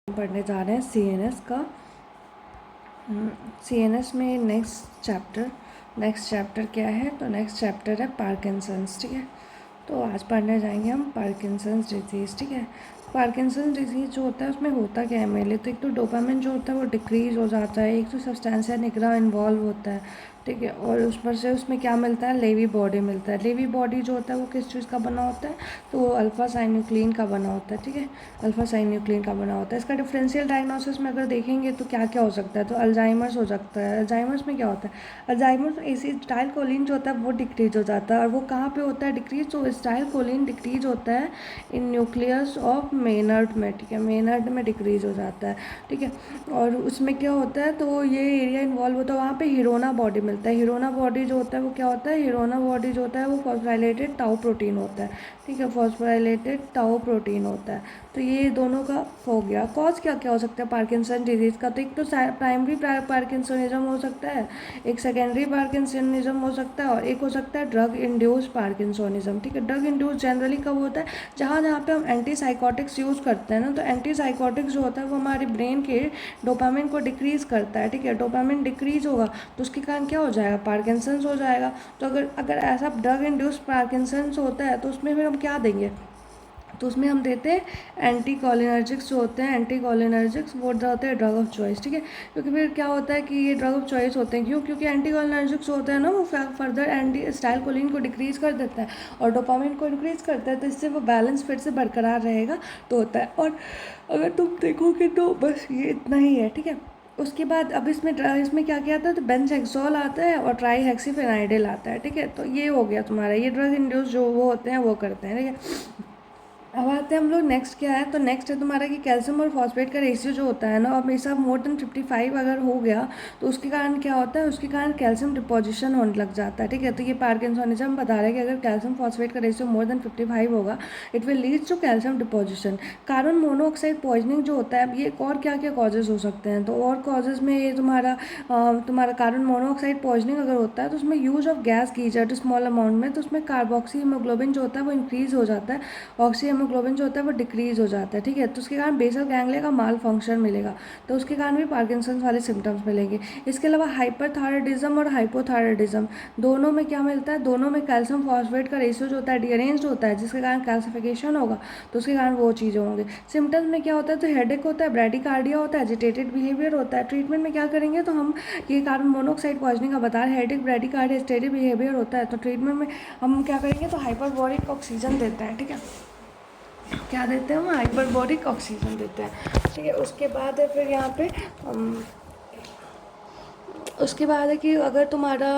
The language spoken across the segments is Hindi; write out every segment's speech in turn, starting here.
पढ़ने जा रहे हैं CNS का। CNS में नेक्स्ट चैप्टर क्या है? तो नेक्स्ट चैप्टर है पार्किंसंस। ठीक है, तो आज पढ़ने जाएंगे हम पार्किंसंस डिजीज़। ठीक है, पार्किंसंस डिजीज़ जो होता है उसमें होता क्या है मेनली? तो एक तो डोपामिन जो होता है वो डिक्रीज़ हो जाता है, एक तो सब्सटेंसिया निग्रा इन्वॉल्व होता है। ठीक है, और उस पर से उसमें क्या मिलता है? लेवी बॉडी मिलता है। लेवी बॉडी जो होता है वो किस चीज़ का बना होता है? तो वो अल्फा साइन्यूक्लिन का बना होता है। ठीक है, अल्फा साइन्यूक्लिन का बना होता है। इसका डिफरेंशियल डायग्नोसिस में अगर देखेंगे तो क्या क्या हो सकता है? तो अल्जाइमर्स हो सकता है। अल्जाइमर्स में क्या होता है? अल्जाइमर्स में एसिटाइल कोलिन जो होता है वो डिक्रीज हो जाता है। और वो कहाँ पे होता है डिक्रीज? तो एसिटाइल कोलिन डिक्रीज होता है इन न्यूक्लियस ऑफ मेनर्ड में। ठीक है, मेनर्ड में डिक्रीज हो जाता है। ठीक है, और उसमें क्या होता है? तो ये एरिया इन्वॉल्व होता है, वहाँ पे हिरोना बॉडी मिलता है। हिरोना बॉडी जो होता है वो क्या होता है? हिरोना बॉडी जो होता है वो फॉस्फोराइलेटेड टाउ प्रोटीन होता है। ठीक है, फॉस्फोराइलेटेड टाउ प्रोटीन होता है। तो ये दोनों का हो गया। कॉज क्या क्या हो सकता है पार्किंसन डिजीज़ का? तो एक तो प्राइमरी पार्किंसनिज्म हो सकता है, एक सेकेंडरी पार्किंसनिज्म हो सकता है, और एक हो सकता है ड्रग इंड्यूस पार्किंसनिज्म। ठीक है, ड्रग इंड्यूस जनरली कब होता है? जहाँ जहाँ पे हम एंटी साइकोटिक्स यूज़ करते हैं ना, तो एंटी साइकोटिक्स जो होता है वो हमारे ब्रेन के डोपामिन को डिक्रीज़ करता है। ठीक है, डोपामिन डिक्रीज़ होगा तो उसके कारण क्या हो जाएगा? पार्किंसंस हो जाएगा। तो अगर अगर ऐसा ड्रग इंड्यूस पार्किंसंस होता है तो उसमें फिर हम क्या देंगे? तो उसमें हम देते हैं एंटी कॉलिनर्जिक्स जो होते हैं, एंटी कॉलिनर्जिक्स वो होते हैं ड्रग ऑफ चॉइस। ठीक है, क्योंकि फिर क्या होता है कि ये ड्रग ऑफ चॉइस होते हैं, क्योंकि एंटी कॉलिनर्जिक्स होते हैं ना वो फर्दर एंटी स्टाइल कोलिन को डिक्रीज़ कर देता है और डोपामिन को इंक्रीज़ करता है, तो इससे वो बैलेंस फिर से बरकरार रहेगा तो होता है। और अगर तुम देखोगे तो बस ये इतना ही है। ठीक है, उसके बाद अब इसमें क्या क्या आता है? तो बेंजेक्सोल आता है और ट्राईहेक्सीफेनाइडिल आता है। ठीक है, तो ये हो गया तुम्हारा, ये ड्रग इंड्यूस जो वो होते हैं वो करते हैं। ठीक है, अब आते हैं हम लोग नेक्स्ट क्या है? तो नेक्स्ट है तुम्हारा कि कैल्शियम और फॉस्फेट का रेशियो जो होता है ना, हमेशा मोर देन 55 अगर हो गया तो उसके कारण क्या होता है? उसके कारण कैल्शियम डिपोजिशन होने लग जाता है। ठीक है, तो ये पार्किंसनिज्म बता रहा है कि अगर कैल्शियम फॉस्फेट का रेशियो मोर देन 55 होगा it will lead to calcium deposition. Carbon monoxide poisoning जो होता है, ये और क्या क्या कॉजेज हो सकते हैं? तो और कॉजेज में ये तुम्हारा कार्बन मोनोऑक्साइड पॉइजनिंग अगर होता है तो उसमें use of gas geyser to small amount में, तो उसमें कार्बोक्सी हीमोग्लोबिन जो होता है वो इंक्रीज हो जाता है, ऑक्सी हीमोग्लोबिन जो होता है वो डिक्रीज हो जाता है। ठीक है, तो उसके कारण बेसल गैंग्लिया का माल फंक्शन मिलेगा, तो उसके कारण भी पार्किंसंस वाले सिम्टम्स मिलेंगे। इसके अलावा हाइपरथायराइडिज्म और हाइपोथायराइडिज्म दोनों में क्या मिलता है? दोनों में कैल्शियम फॉस्फेट का रेशियो जो होता है डिअरेंज्ड होता है, जिसके कारण कैल्सिफिकेशन होगा, तो उसके कारण वो चीज़ें होंगे। सिम्टम्स में क्या होता है? तो हेडेक होता है, ब्रैडिकार्डिया होता है, एजिटेटेड बिहेवियर होता है। ट्रीटमेंट में क्या करेंगे? तो हम ये कार्बन मोनोऑक्साइड पॉइजनिंग का बता रहे हैं, हेडेक, ब्रैडिकार्डिया, एजिटेटेड बिहेवियर होता है, तो ट्रीटमेंट में हम क्या करेंगे? तो हाइपरबोरिक ऑक्सीजन देते हैं। ठीक है, क्या देते हैं? हम हाइपरबोरिक ऑक्सीजन देते हैं। ठीक है, उसके बाद है फिर यहाँ पे उसके बाद है कि अगर तुम्हारा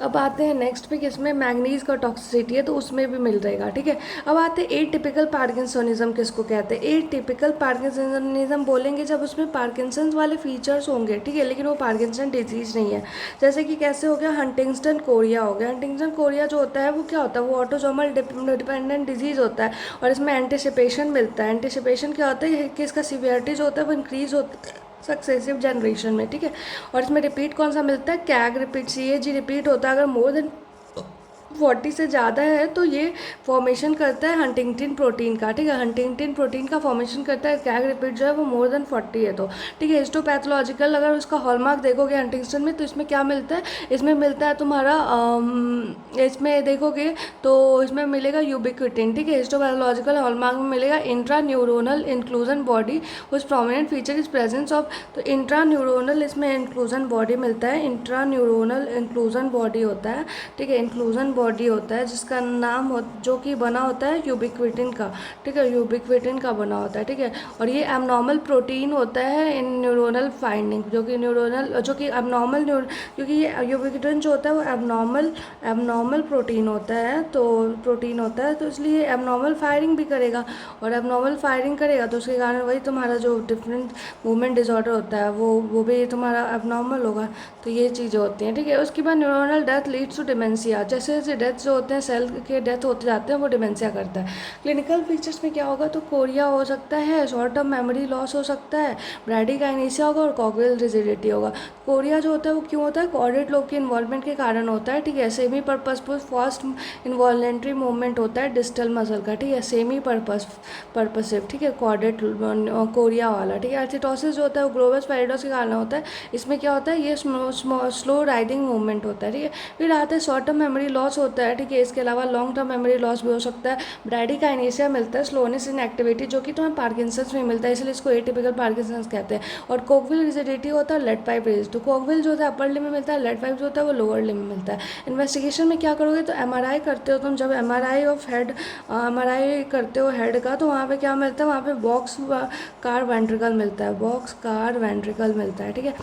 अब आते हैं नेक्स्ट पे, किसमें मैग्नीज का टॉक्सिसिटी है तो उसमें भी मिल जाएगा। ठीक है, अब आते हैं एटिपिकल पार्किंसनिज्म किसको कहते हैं? एटिपिकल पार्किंसनिज्म बोलेंगे जब उसमें पार्किंसंस वाले फीचर्स होंगे। ठीक है, लेकिन वो पार्किंसन डिजीज नहीं है। जैसे कि कैसे हो गया? हंटिंगटन कोरिया हो गया। हंटिंगटन कोरिया जो होता है वो क्या होता है? वो ऑटोसोमल डिपेंडेंट डिजीज होता है और इसमें एंटिसिपेशन मिलता है। एंटिसिपेशन क्या होता है कि इसका सीवियरिटी जो होता है वो इंक्रीज होता है सक्सेसिव जनरेशन में। ठीक है, और इसमें रिपीट कौन सा मिलता है? कैग रिपीट, CAG रिपीट होता है। अगर मोर देन 40 से ज़्यादा है तो ये फॉर्मेशन करता है हंटिंगटिन प्रोटीन का। ठीक है, हंटिंगटिन प्रोटीन का फॉर्मेशन करता है। कैग रिपीट जो है वो मोर देन 40 है तो। ठीक है, हिस्टोपैथोलॉजिकल अगर उसका हॉलमार्क देखोगे हंटिंगटन में तो इसमें क्या मिलता है? इसमें मिलता है तुम्हारा इसमें देखोगे तो इसमें मिलेगा यूबिक्विटिन। ठीक है, हिस्टोपैथोलॉजिकल हॉलमार्क में मिलेगा इंट्रा न्यूरोनल इंक्लूजन बॉडी उस prominent feature is presence of, तो इंट्रा न्यूरोनल इसमें इंक्लूजन बॉडी मिलता है, इंट्रा न्यूरोनल इंक्लूजन बॉडी होता है। ठीक है, इंक्लूजन बॉडी होता है जिसका नाम जो कि बना होता है यूबिक्विटिन का। ठीक है, यूबिक्विटिन का बना होता है। ठीक है, और ये एबनॉर्मल प्रोटीन होता है इन न्यूरोनल फाइंडिंग, जो कि एबनॉर्मल क्योंकि ये यूबिक्विटिन जो होता है वो एबनॉर्मल प्रोटीन होता है, तो इसलिए एबनॉर्मल फायरिंग भी करेगा, और एबनॉर्मल फायरिंग करेगा तो उसके कारण वही तुम्हारा जो डिफरेंट मूवमेंट डिसऑर्डर होता है वो भी तुम्हारा एबनॉर्मल होगा। तो ये चीज़ें होती हैं। ठीक है, उसके बाद neuronal death leads to dementia. जैसे जैसे से डेथ जो होते हैं, सेल के डेथ होते जाते हैं, वो डिमेंशिया करता है। क्लिनिकल फीचर्स में क्या होगा, तो कोरिया हो सकता है, शॉर्ट टर्म मेमोरी लॉस हो सकता है, ब्रैडीकाइनेसिया होगा और कॉकवेल रिजिडिटी होगा। कोरिया जो होता है वो क्यों होता है, कोऑर्डिनेट लोब के इन्वॉल्वमेंट के कारण होता है, ठीक है। सेमी पर्पसफुल फास्ट इन्वॉल्वेंट्री मूवमेंट होता है डिस्टल मसल का, ठीक है, सेमी पर्पसिव, ठीक है, कोऑर्डिनेट कोरिया वाला, ठीक है। एथिटोसिस जो होता है वो ग्लोबस पैराडॉक्स के कारण होता है। इसमें क्या होता है, ये स्लो राइडिंग मूवमेंट होता है, ठीक है। फिर आता है शॉर्ट टर्म मेमोरी लॉस होता है, ठीक है। इसके अलावा लॉन्ग टर्म मेमोरी लॉस भी हो सकता है। ब्रैडीकाइनेसिया मिलता है, स्लोनेस इन एक्टिविटी, जो कि तुम्हें पार्किंसंस में मिलता है, इसलिए इसको एटिपिकल पार्किंसंस कहते हैं। और कोकविल रिजिडिटी होता है लेड पाइप रिजिड। तो कोकविल जो होता है अपर लिम में मिलता है, लेड पाइप जो होता है वो लोअर लिम में मिलता है। इन्वेस्टिगेशन में क्या करोगे, तो एमआरआई करते हो तुम, जब एमआरआई ऑफ हेड एमआरआई करते हो हेड का, तो वहाँ पे क्या मिलता है, वहाँ पे बॉक्स कार वेंट्रिकल मिलता है, बॉक्स कार वेंट्रिकल मिलता है, ठीक है।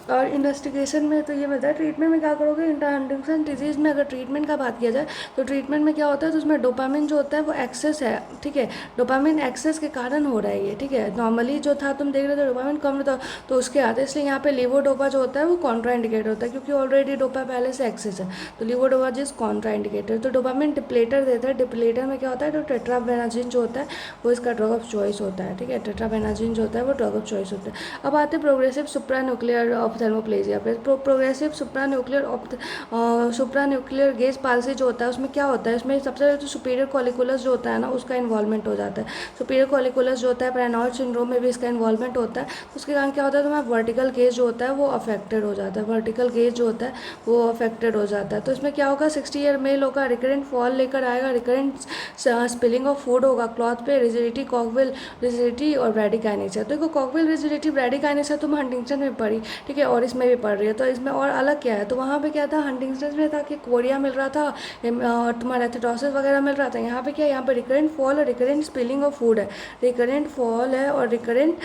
और इन्वेस्टिगेशन में तो ये मिलता है। ट्रीटमेंट में क्या करोगे, हंटिंगटन डिजीज़ में अगर ट्रीटमेंट का बात किया जाए, तो ट्रीटमेंट में क्या होता है, तो उसमें डोपामिन जो होता है वो एक्सेस है, ठीक है। डोपामिन एक्सेस के कारण हो रहा है ये, ठीक है। नॉर्मली जो था तुम देख रहे थे डोपामिन कम रहता, तो उसके आते, इसलिए यहाँ पे लिवोडोपा जो होता है वो कॉन्ट्राइंडिकेट होता है, क्योंकि ऑलरेडी डोपा पहले से एक्सेस है, तो लिवोडोपा जिस कॉन्ट्राइंडिकेटेड। तो डोपामिन डिप्लेटर देता है। डिप्लेटर में क्या होता है, तो टेट्राबेनाजिन जो होता है वो इसका ड्रग ऑफ चॉइस होता है, ठीक है। टेट्राबेनाजिन जो होता है वो ड्रग ऑफ चॉइस होता है। अब आते हैं प्रोग्रेसिव सुप्रान्यूक्लियर ऑप्थेल्मोप्लेजिया पे। प्रोग्रेसिव सुप्रान्यूक्लियर गेज पाल्सी जो होता है उसमें क्या होता है, इसमें सबसे पहले तो सुपीरियर कॉलिकुलस जो होता है ना उसका इन्वॉल्वमेंट हो जाता है। सुपीरियर कॉलिकुलस जो होता है पैरानॉइड सिंड्रोम में भी इसका इन्वॉल्वमेंट होता है। तो उसके कारण क्या होता है, तुम्हारा वर्टिकल गेज जो होता है वो अफेक्टेड हो जाता है, वर्टिकल गेज जो होता है वो अफेक्टेड हो जाता है। तो इसमें क्या होगा, 60 ईयर मेल होगा, रिकरेंट फॉल लेकर आएगा, रिकरेंट स्पिलिंग ऑफ फूड होगा क्लॉथ पे, रिजिडिटी, कॉकविल रिजिडिटी और ब्रैडीकाइनेसिया। तो देखो कॉकविल रिजिडिटी ब्रैडीकाइनेसिया तुम हंटिंगटन में पढ़ी, ठीक है, और इसमें भी पढ़ रही है। तो इसमें और अलग क्या है, तो वहाँ पे क्या था, हंटिंगटन में था कि कोरिया मिल रहा था और तुम्हारा एथिटोसिस वगैरह मिल रहा था। यहाँ पे क्या है, यहाँ पे रिकरेंट फॉल और रिकरेंट स्पिलिंग ऑफ फूड है, रिकरेंट फॉल है और रिकरेंट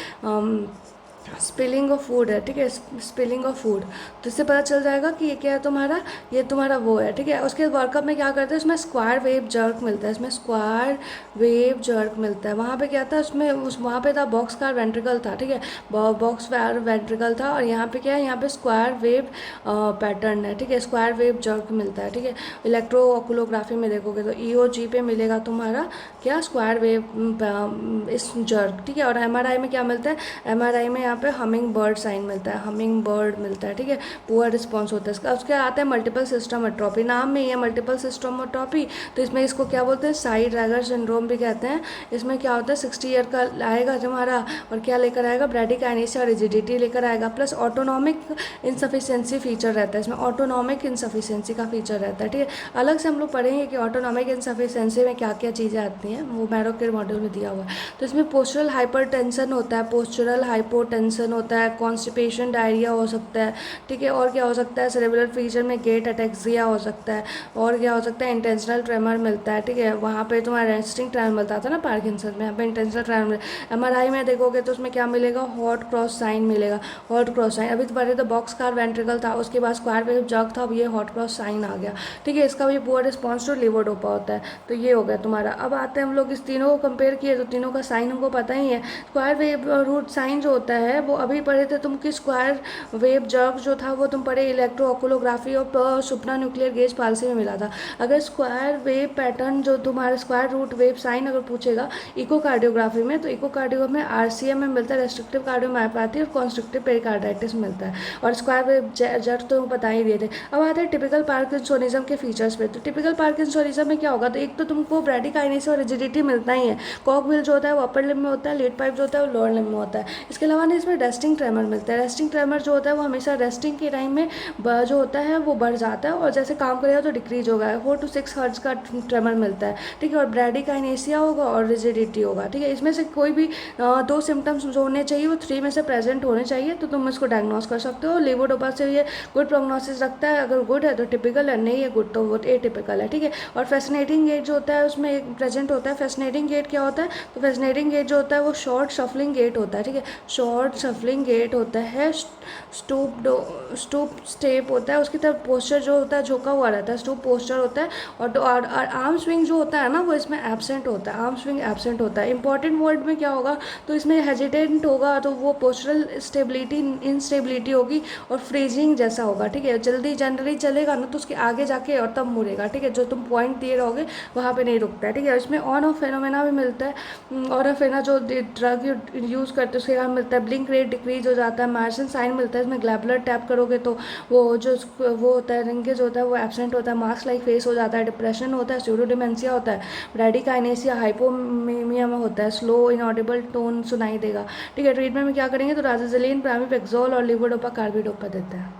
स्पिलिंग ऑफ फूड है, ठीक है, स्पिलिंग ऑफ फूड। तो इससे पता चल जाएगा कि ये क्या है तुम्हारा, ये तुम्हारा वो है, ठीक है। उसके वर्कअप में क्या करते हैं, उसमें स्क्वायर वेव जर्क मिलता है, इसमें स्क्वायर वेव जर्क मिलता है। वहाँ पे क्या था, उसमें वहाँ पे था बॉक्स कार वेंट्रिकल था, ठीक है, बॉक्स कार वेंट्रिकल था। और यहाँ पे क्या है, यहाँ पे स्क्वायर वेव पैटर्न है, ठीक है, स्क्वायर वेव जर्क मिलता है, ठीक है। इलेक्ट्रो ओकुलोग्राफी में देखोगे तो EOG पे मिलेगा तुम्हारा क्या, स्क्वायर वेव इस जर्क, ठीक है। और MRI में क्या मिलता है, MRI में यहाँ पे हमिंग बर्ड साइन मिलता है, हमिंग बर्ड मिलता है, ठीक है, पुअर रिस्पॉन्स होता है इसका। उसके आता है मल्टीपल सिस्टम एट्रोपी, नाम में ये मल्टीपल सिस्टम एट्रोपी, तो इसमें इसको क्या बोलते हैं, साइड रैगर सिंड्रोम भी कहते हैं। इसमें क्या होता है, 60 ईयर का आएगा तुम्हारा, और क्या लेकर आएगा, ब्रैडीकाइनेसिया रिजिडिटी लेकर आएगा, प्लस ऑटोनॉमिक इनसफिशिएंसी फीचर रहता है इसमें, ऑटोनॉमिक इनसफिशिएंसी का फीचर रहता है, ठीक है। अलग से हम लोग पढ़ेंगे कि ऑटोनॉमिक इनसफिशिएंसी में क्या क्या चीज़ें आती हैं, वो मैरो के मॉड्यूल में दिया हुआ है। तो इसमें पोस्चरल हाइपरटेंशन होता है, पोस्चरल हाइपोटेंशन होता है, कॉन्स्टिपेशन डायरिया हो सकता है, ठीक है। और क्या हो सकता है, सेरेब्रल फीचर में गेट अटैक्सिया हो सकता है, और क्या हो सकता है, इंटेंशनल ट्रेमर मिलता है, ठीक है। वहाँ पे तुम्हारा रेस्टिंग ट्रेमर मिलता था ना पार्किंसन में, यहाँ पे इंटेंशनल ट्रेमर। MRI में देखोगे तो उसमें क्या मिलेगा, हॉट क्रॉस साइन मिलेगा, हॉट क्रॉस साइन। अभी तो पहले तो बॉक्स कार वेंट्रिकल था, उसके बाद स्क्वायर वेव जर्क था, अब ये हॉट क्रॉस साइन आ गया, ठीक है। इसका भी पुअर रिस्पॉन्स टू लिवोडोपा होता है। तो ये हो गया तुम्हारा। अब आते हैं हम लोग इस तीनों को कंपेयर किए तो तीनों का साइन हमको पता ही है। स्क्वायर वेव रूट साइन जो होता है वो अभी पढ़े थे तुम कि स्क्वायर वेव जर्क जो था वो तुम पढ़े इलेक्ट्रो ओकुलोग्राफी और सुप्रा न्यूक्लियर गेज पाल्सी में मिला था। अगर स्क्वायर वेव पैटर्न जो तुम्हारा स्क्वायर रूट वेव साइन अगर पूछेगा इकोकार्डियोग्राफी में, तो इकोकार्डियो में RCM में मिलता है, रेस्ट्रिक्टिव कार्डियोमायोपैथी और कॉन्स्ट्रिक्टिव पेरिकार्डाइटिस मिलता है, और स्क्वायर वेव जर्क तो बता ही दिए थे। अब आते हैं टिपिकल पार्किंसोनिज्म के फीचर्स पे। तो टिपिकल पार्किंसोनिज्म में क्या होगा, तो एक तो तुमको ब्रैडीकाइनेसिया और रिजिडिटी मिलता ही है, कॉकविल जो होता है वो अपर लिम्ब में होता है, लेड पाइप जो होता है वो लोअर लिम्ब में होता है। इसके अलावा ना इसमें रेस्टिंग ट्रेमर मिलता है। रेस्टिंग ट्रेमर जो होता है वो हमेशा रेस्टिंग के टाइम में जो होता है वो बढ़ जाता है, और जैसे काम करेगा तो डिक्रीज होगा। 4 to 6 हर्ट्ज का ट्रेमर मिलता है, ठीक है। और ब्रैडीकाइनेसिया होगा और रिजिडिटी होगा, ठीक है। इसमें से कोई भी 2 सिम्टम्स जो होने चाहिए वो 3 में से प्रेजेंट होने चाहिए, तो तुम इसको डायग्नोस कर सकते हो। लेवोडोपा से ये गुड प्रोग्नोसिस रखता है, अगर गुड है तो टिपिकल है, नहीं है गुड तो वो एटिपिकल है, ठीक है। और फैसिनेटिंग गेट जो होता है उसमें एक प्रेजेंट होता है। फैसिनेटिंग गेट क्या होता है, तो फैसिनेटिंग गेट जो होता है वो शॉर्ट शफलिंग गेट होता है, ठीक है, शॉर्ट ब्रॉड शफलिंग गेट होता है, स्टूप स्टेप होता है, उसकी तरफ पोस्चर जो होता है झुका हुआ रहता है, स्टूप पोस्चर होता है। और आर्म स्विंग जो होता है ना वो इसमें एब्सेंट होता है, आर्म स्विंग एब्सेंट होता है। इंपॉर्टेंट वर्ड में क्या होगा, तो इसमें हेजिटेंट होगा तो वो पोस्चरल स्टेबिलिटी इनस्टेबिलिटी होगी और फ्रीजिंग जैसा होगा, ठीक है। जल्दी जनरली चलेगा ना तो उसके आगे जाके और तब मुड़ेगा, ठीक है। जो तुम पॉइंट दिए रहोगे वहाँ पे नहीं रुकता है, ठीक है। इसमें ऑन ऑफ फेनोमेना भी मिलता है, ऑन ऑफ फेना जो ड्रग यूज़ करते हैं उसके कारण मिलता है। ब्लिंक रेट डिक्रीज हो जाता है, मार्शन साइन मिलता है। इसमें ग्लैबुलर टैप करोगे तो वो होता है, रिंकेज होता है वो एब्सेंट होता है, मास्क लाइक फेस हो जाता है, डिप्रेशन होता है, स्यूडो डिमेंशिया होता है, ब्रैडिकाइनेसिया हाइपोमीमिया में होता है, स्लो इनऑडिबल टोन सुनाई देगा, ठीक है। ट्रीटमेंट में क्या करेंगे तो राजाजिलिन, प्रामिपेक्सोल और लिवोडोपा कार्बिडोपा देते हैं।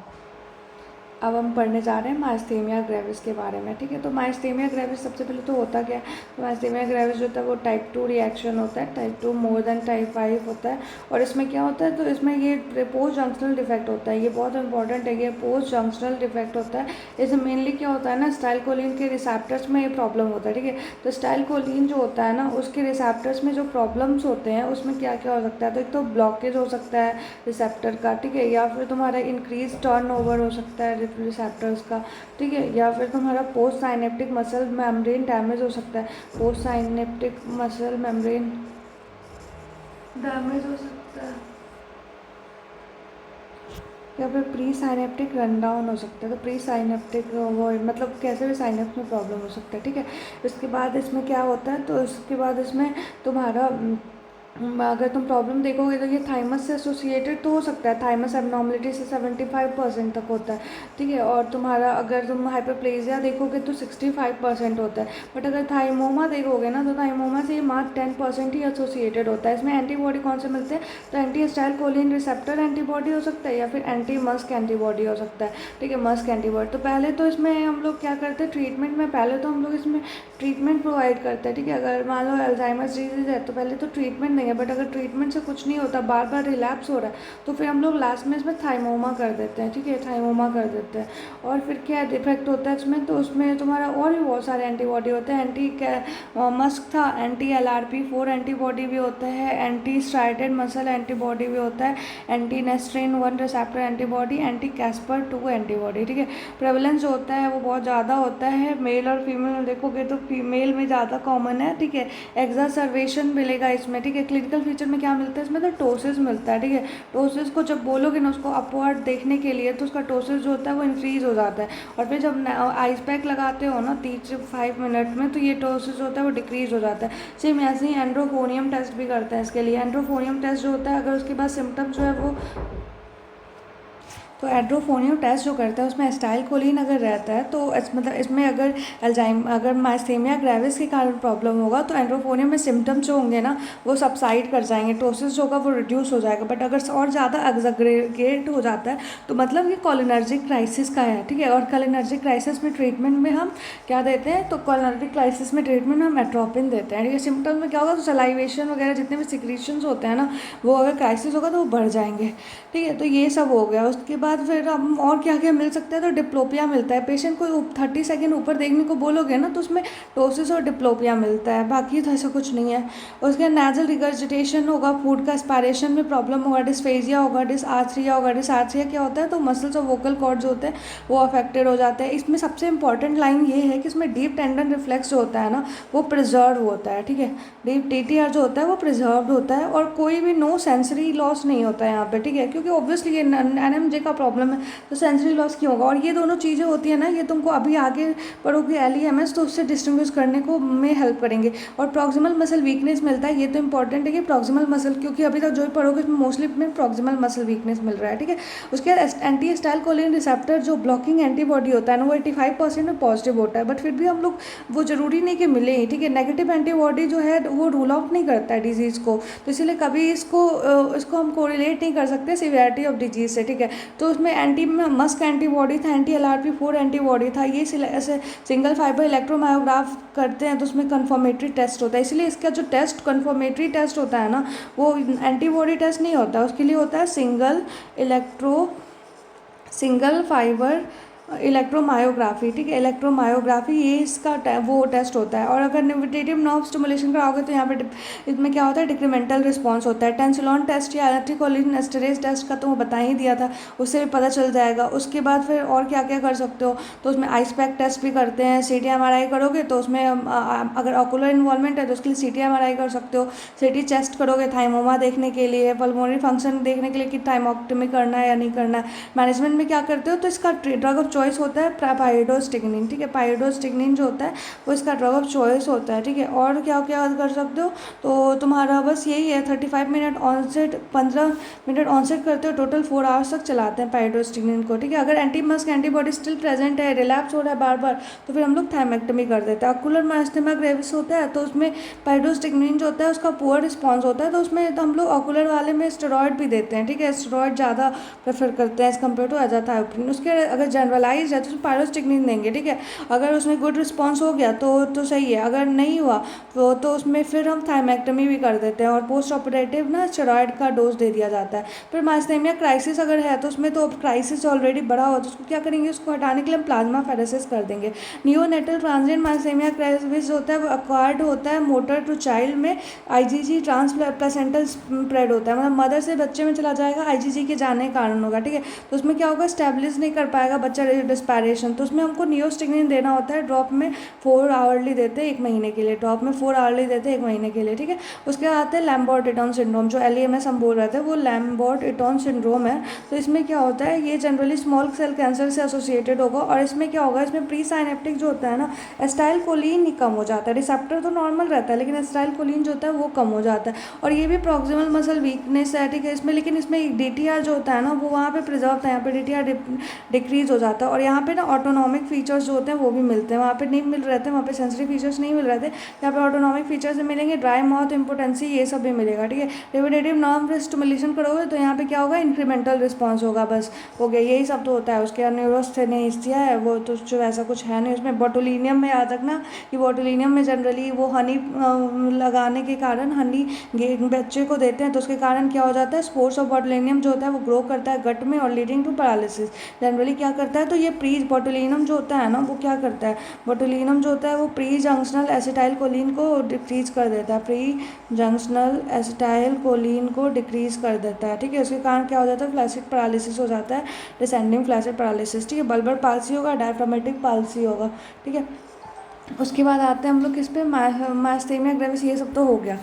अब हम पढ़ने जा रहे हैं माइस्थेमिया ग्रेविस के बारे में, ठीक है। तो माइस्थेमिया ग्रेविस सबसे पहले तो होता क्या है, तो माइस्थेमिया ग्रेविस जो होता है वो टाइप 2 रिएक्शन होता है, टाइप 2 मोर देन टाइप 5 होता है। और इसमें क्या होता है, तो इसमें ये पोस्ट जंक्शनल डिफेक्ट होता है, ये बहुत इंपॉर्टेंट है, ये पोस्ट जंक्शनल डिफेक्ट होता है। इसमें मेनली क्या होता है ना, स्टाइलकोलिन के रिसेप्टर्स में ये प्रॉब्लम होता है, ठीक है। तो स्टाइलकोलिन जो होता है ना उसके रिसेप्टर्स में जो प्रॉब्लम्स होते हैं उसमें क्या क्या हो सकता है, तो एक तो ब्लॉकेज हो सकता है रिसेप्टर का, ठीक है, या फिर तुम्हारा इंक्रीज टर्न ओवर हो सकता है रिसेप्टर्स का, ठीक है, या फिर तुम्हारा post synaptic muscle membrane damage हो सकता है, post synaptic muscle membrane damage हो सकता है, या फिर प्री साइनेप्टिक रन डाउन हो सकता है। तो प्री साइनेप्टिक वो मतलब कैसे भी साइनेप्स में प्रॉब्लम हो सकता है, ठीक है। इसके बाद इसमें क्या होता है, तो इसके बाद इसमें तुम्हारा अगर तुम प्रॉब्लम देखोगे तो ये थाइमस से एसोसिएटेड तो हो सकता है, थाइमस एबनॉर्मलिटी से 75% तक होता है, ठीक है। और तुम्हारा अगर तुम हाइपरप्लेजिया देखोगे तो 65% होता है। बट अगर थाइमोमा देखोगे ना तो थाइमोमा से ये मात्र 10% ही एसोसिएटेड होता है। इसमें एंटीबॉडी कौन से मिलते हैं, तो एंटी एस्टाइलकोलिन रिसेप्टर एंटीबॉडी हो सकता है या फिर एंटी मस्क एंटीबॉडी हो सकता है, ठीक है, मस्क एंटीबॉडी। तो पहले तो इसमें हम लोग क्या करते हैं ट्रीटमेंट में, पहले तो हम लोग इसमें ट्रीटमेंट प्रोवाइड करते हैं, ठीक है। अगर मान लो अल्जाइमर्स डिजीज है तो पहले तो ट्रीटमेंट देंगे, बट अगर ट्रीटमेंट से कुछ नहीं होता, बार बार रिलैप्स हो रहा है, तो फिर हम लोग लास्ट में इसमें थाइमोमा कर देते हैं, ठीक है, थाइमोमा कर देते हैं। और फिर क्या डिफेक्ट होता है इसमें, तो उसमें तुम्हारा और भी बहुत सारे एंटीबॉडी होते हैं, मस्क था, एंटी LRP4 एंटीबॉडी भी होता है, एंटी स्ट्राइडेड मसल एंटीबॉडी भी होता है, anti netrin 1 receptor antibody, anti Caspr 2 antibody, ठीक है। प्रेवलेंस जो होता है वो बहुत ज़्यादा होता है, मेल और फीमेल में देखोगे तो फीमेल में ज़्यादा कॉमन है, ठीक है। एक्सासर्वेशन मिलेगा इसमें, ठीक है। क्लिनिकल फीचर में क्या मिलता है इसमें, तो टोसिस मिलता है, ठीक है। टोसिस को जब बोलोगे ना उसको अपवर्ड देखने के लिए, तो उसका टोसिस जो होता है वो इंक्रीज हो जाता है। और फिर जब आइस पैक लगाते हो ना 3 से 5 मिनट में, तो ये टोसिस होता है वो डिक्रीज हो जाता है। सेम ऐसे ही एंड्रोफोनियम टेस्ट भी करते हैं इसके लिए। एंड्रोफोनियम टेस्ट जो होता है अगर उसके बाद सिम्टम्स जो है वो, तो एड्रोफोनियम टेस्ट जो करता है उसमें एस्टाइलकोलिन अगर रहता है तो मतलब इसमें अगर माइस्थेमिया ग्रेविस के कारण प्रॉब्लम होगा तो एड्रोफोनियम में सिम्टम्स जो होंगे ना वो सबसाइड कर जाएंगे, टोसिस जो होगा वो रिड्यूस हो जाएगा। बट अगर और ज़्यादा एग्जैगरेट हो जाता है तो मतलब ये कोलिनर्जिक क्राइसिस का है, ठीक है। और कोलिनर्जिक क्राइसिस में ट्रीटमेंट में हम क्या देते हैं, तो कोलिनर्जिक क्राइसिस में ट्रीटमेंट में हम एट्रोपिन देते हैं, ठीक है। सिम्टम्स में क्या होगा, तो सलाइवेशन वगैरह जितने भी सिक्रीशंस होते हैं ना वो अगर क्राइसिस होगा तो वो बढ़ जाएंगे, ठीक है। तो ये सब हो गया। उसके बाद फिर हम और क्या क्या मिल सकता है, तो डिप्लोपिया मिलता है। पेशेंट को 30 सेकंड ऊपर देखने को बोलोगे ना तो उसमें टोसिस और डिप्लोपिया मिलता है, बाकी तो ऐसा कुछ नहीं है। उसके नेजल रिगर्जिटेशन होगा, फूड का एस्पायरेशन में प्रॉब्लम होगा, डिस्फेजिया होगा, डिसआर्थरिया होगा। डिसआर्थरिया क्या होता है, तो मसल्स और वोकल कॉर्ड जो होते हैं वो अफेक्टेड हो जाते हैं। इसमें सबसे इंपॉर्टेंट लाइन ये है कि इसमें डीप टेंडन रिफ्लेक्स जो होता है ना वो प्रिजर्व होता है, ठीक है। डीप TTR जो होता है वो प्रिजर्व होता है और कोई भी नो सेंसरी लॉस नहीं होता है यहाँ पे, ठीक है। क्योंकि ऑब्वियसली ये NMJ का प्रॉब्लम है तो सेंसरी लॉस क्यों होगा। और ये दोनों चीज़ें होती है ना, ये तुमको अभी आगे पढ़ोगे LEMS तो उससे डिस्टिंग्विश करने को में हेल्प करेंगे। और प्रॉक्सिमल मसल वीकनेस मिलता है, ये तो इंपॉर्टेंट है कि प्रॉक्सिमल मसल, क्योंकि अभी तक जो भी पढ़ोगे उसमें मोस्टली में प्रॉक्सिमल मसल वीकनेस मिल रहा है, ठीक है। उसके बाद एंटी एस्टाइलकोलिन रिसेप्टर जो ब्लॉकिंग एंटीबॉडी होता है ना वो 85% में पॉजिटिव होता है, बट फिर भी हम लोग वो जरूरी नहीं कि मिले ही, ठीक है। नेगेटिव एंटीबॉडी जो है वो रूल आउट नहीं करता है डिजीज़ को, तो इसीलिए कभी इसको हम कोरिलेट नहीं कर सकते सिवियरिटी ऑफ डिजीज से, ठीक है। तो उसमें मस्क एंटीबॉडी था, एंटी LRP4 एंटीबॉडी था। ये ऐसे सिंगल फाइबर इलेक्ट्रोमायोग्राफ करते हैं तो उसमें कन्फर्मेटरी टेस्ट होता है, इसलिए इसका जो टेस्ट कन्फर्मेटरी टेस्ट होता है ना वो एंटीबॉडी टेस्ट नहीं होता, उसके लिए होता है सिंगल फाइबर इलेक्ट्रोमायोग्राफी, ठीक है, इलेक्ट्रोमायोग्राफी ये इसका वो टेस्ट होता है। और अगर निगेटिव नर्व स्टिमुलेशन कराओगे तो यहाँ पे इसमें क्या होता है, डिक्रीमेंटल रिस्पॉन्स होता है। टेंसिलॉन टेस्ट या एलेक्ट्रिकोलिन एस्टरेज टेस्ट का तो मैं बता ही दिया था, उससे भी पता चल जाएगा। उसके बाद फिर और क्या क्या कर सकते हो, तो उसमें आइसपैक टेस्ट भी करते हैं। सीटी एमआरआई करोगे तो उसमें अगर ऑकुलर इन्वॉल्वमेंट है तो उसके लिए सीटी एमआरआई कर सकते हो। सीटी चेस्ट करोगे थाइमोमा देखने के लिए, पल्मोनरी फंक्शन देखने के लिए कि थाइमोक्टमी करना है या नहीं करना है। मैनेजमेंट में क्या करते हो, तो इसका ड्रग ऑफ चॉइस होता है पाइरिडोस्टिग्निन, ठीक है, पाइरिडोस्टिग्निन जो होता है वो इसका ड्रग ऑफ चॉइस होता है, ठीक है। और क्या क्या कर सकते हो, तो तुम्हारा बस यही है, 35 मिनट ऑनसेट, 15 मिनट ऑनसेट करते हो, टोटल 4 आवर्स तक चलाते हैं पाइरिडोस्टिग्निन को, ठीक है। अगर anti Musk antibody still present है, रिलैप्स हो रहा है बार बार, तो फिर हम लोग थाइमेक्टमी कर देते हैं। ऑकुलर माइस्थेमा ग्रेविस होता है तो उसमें पाइरिडोस्टिग्निन जो होता है उसका पुअर रिस्पॉन्स होता है, तो उसमें हम लोग ऑकुलर वाले में स्टेरॉइड भी देते हैं, ठीक है। स्टेरॉइड ज़्यादा प्रेफर करते हैं एज कम्पेयर टू एजाथायोप्रिन। उसके अगर जनरलाइज है तो उसमें पाइरिडोस्टिग्निन देंगे, ठीक है। अगर उसमें गुड रिस्पॉन्स हो गया तो सही है, अगर नहीं हुआ तो उसमें फिर हम थाइमेक्टमी भी कर देते हैं और पोस्ट ऑपरेटिव ना स्टेरॉइड का डोज दे दिया जाता है। फिर माइस्थेमिया क्राइसिस अगर है तो उसमें तो क्राइसिस ऑलरेडी बड़ा हो तो उसको क्या करेंगे, उसको हटाने के लिए हम प्लाज्मा फेरेसिस कर देंगे। नियोनेटल ट्रांजिएंट माइस्थेमिया क्राइसिस होता है वो अक्वायर्ड होता है मोटर टू चाइल्ड में, आईजीजी ट्रांस प्लेसेंटल स्प्रेड होता है, मतलब मदर से बच्चे में चला जाएगा, आईजीजी के जाने के कारण होगा, ठीक है। तो उसमें क्या होगा, स्टेब्लिश नहीं कर पाएगा बच्चा डिस्पैरेशन, तो उसमें हमको नियोस्टिग्निन देना होता है। ड्रॉप में 4 आवरली देते हैं 1 महीने के लिए, ड्रॉप में 4 आवरली देते हैं 1 महीने के लिए, ठीक है। उसके बाद आते हैं लैम्बर्ट इटॉन सिंड्रोम, जो LEMS हम बोल रहे थे वो लैम्बर्ट इटॉन सिंड्रोम है। तो इसमें क्या होता है, ये जनरली स्मॉल सेल कैंसर से एसोसिएटेड होगा। और इसमें क्या होगा, इसमें प्री साइनेप्टिक जो होता है ना, एस्टाइल कोलिन ही कम हो जाता है। रिसेप्टर तो नॉर्मल रहता है लेकिन एस्टाइल कोलिन जो होता है वो कम हो जाता है। और ये भी प्रॉक्सिमल मसल वीकनेस है, ठीक है इसमें, लेकिन इसमें DTR जो होता है ना वो वहाँ पे प्रिजर्व था, यहाँ पे DTR डिक्रीज हो जाता है। और यहाँ पे ना ऑटोनॉमिक फीचर्स जो होते हैं वो भी मिलते हैं, वहाँ पे नहीं मिल रहे थे, वहाँ पे सेंसरी फीचर्स नहीं मिल रहे थे, यहाँ पे ऑटोनॉमिक फीचर्स मिलेंगे, ड्राई माउथ, इम्पोटेंसी, ये सब भी मिलेगा, ठीक है। रिपीटेटिव नर्व स्टिमुलेशन करोगे तो यहाँ पे क्या होगा, इंक्रीमेंटल रिस्पॉन्स होगा, बस हो गया, यही सब तो होता है। उसके बाद न्यूरोस्थेनेस्थिया है वो तो जो ऐसा कुछ है नहीं उसमें। बोटुलिनियम में याद रखना कि बोटुलिनियम में जनरली वो हनी लगाने के कारण, हनी बच्चे को देते हैं तो उसके कारण क्या हो जाता है, स्पोर्स ऑफ बोटुलिनियम जो होता है वो ग्रो करता है गट में और लीडिंग टू पैरालिसिस। जनरली क्या करता है, तो ये प्री बोटुलिनम जो होता है ना वो क्या करता है, बोटुलिनम जो होता है वो प्री जंक्शनल एसिटाइल कोलिन को डिक्रीज कर देता है, प्री जंक्शनल एसिटाइल कोलिन को डिक्रीज कर देता है, ठीक है। उसके कारण क्या हो जाता है, फ्लैसिड पैरालिसिस हो जाता है, डिसेंडिंग फ्लैसिड पैरालिसिस, ठीक है। बल्बर पाल्सी होगा, डायफ्रामेटिक पाल्सी होगा, ठीक है। उसके बाद आते हैं हम लोग किस पे, माइस्थेमिया ग्रेविस, ये सब तो हो गया।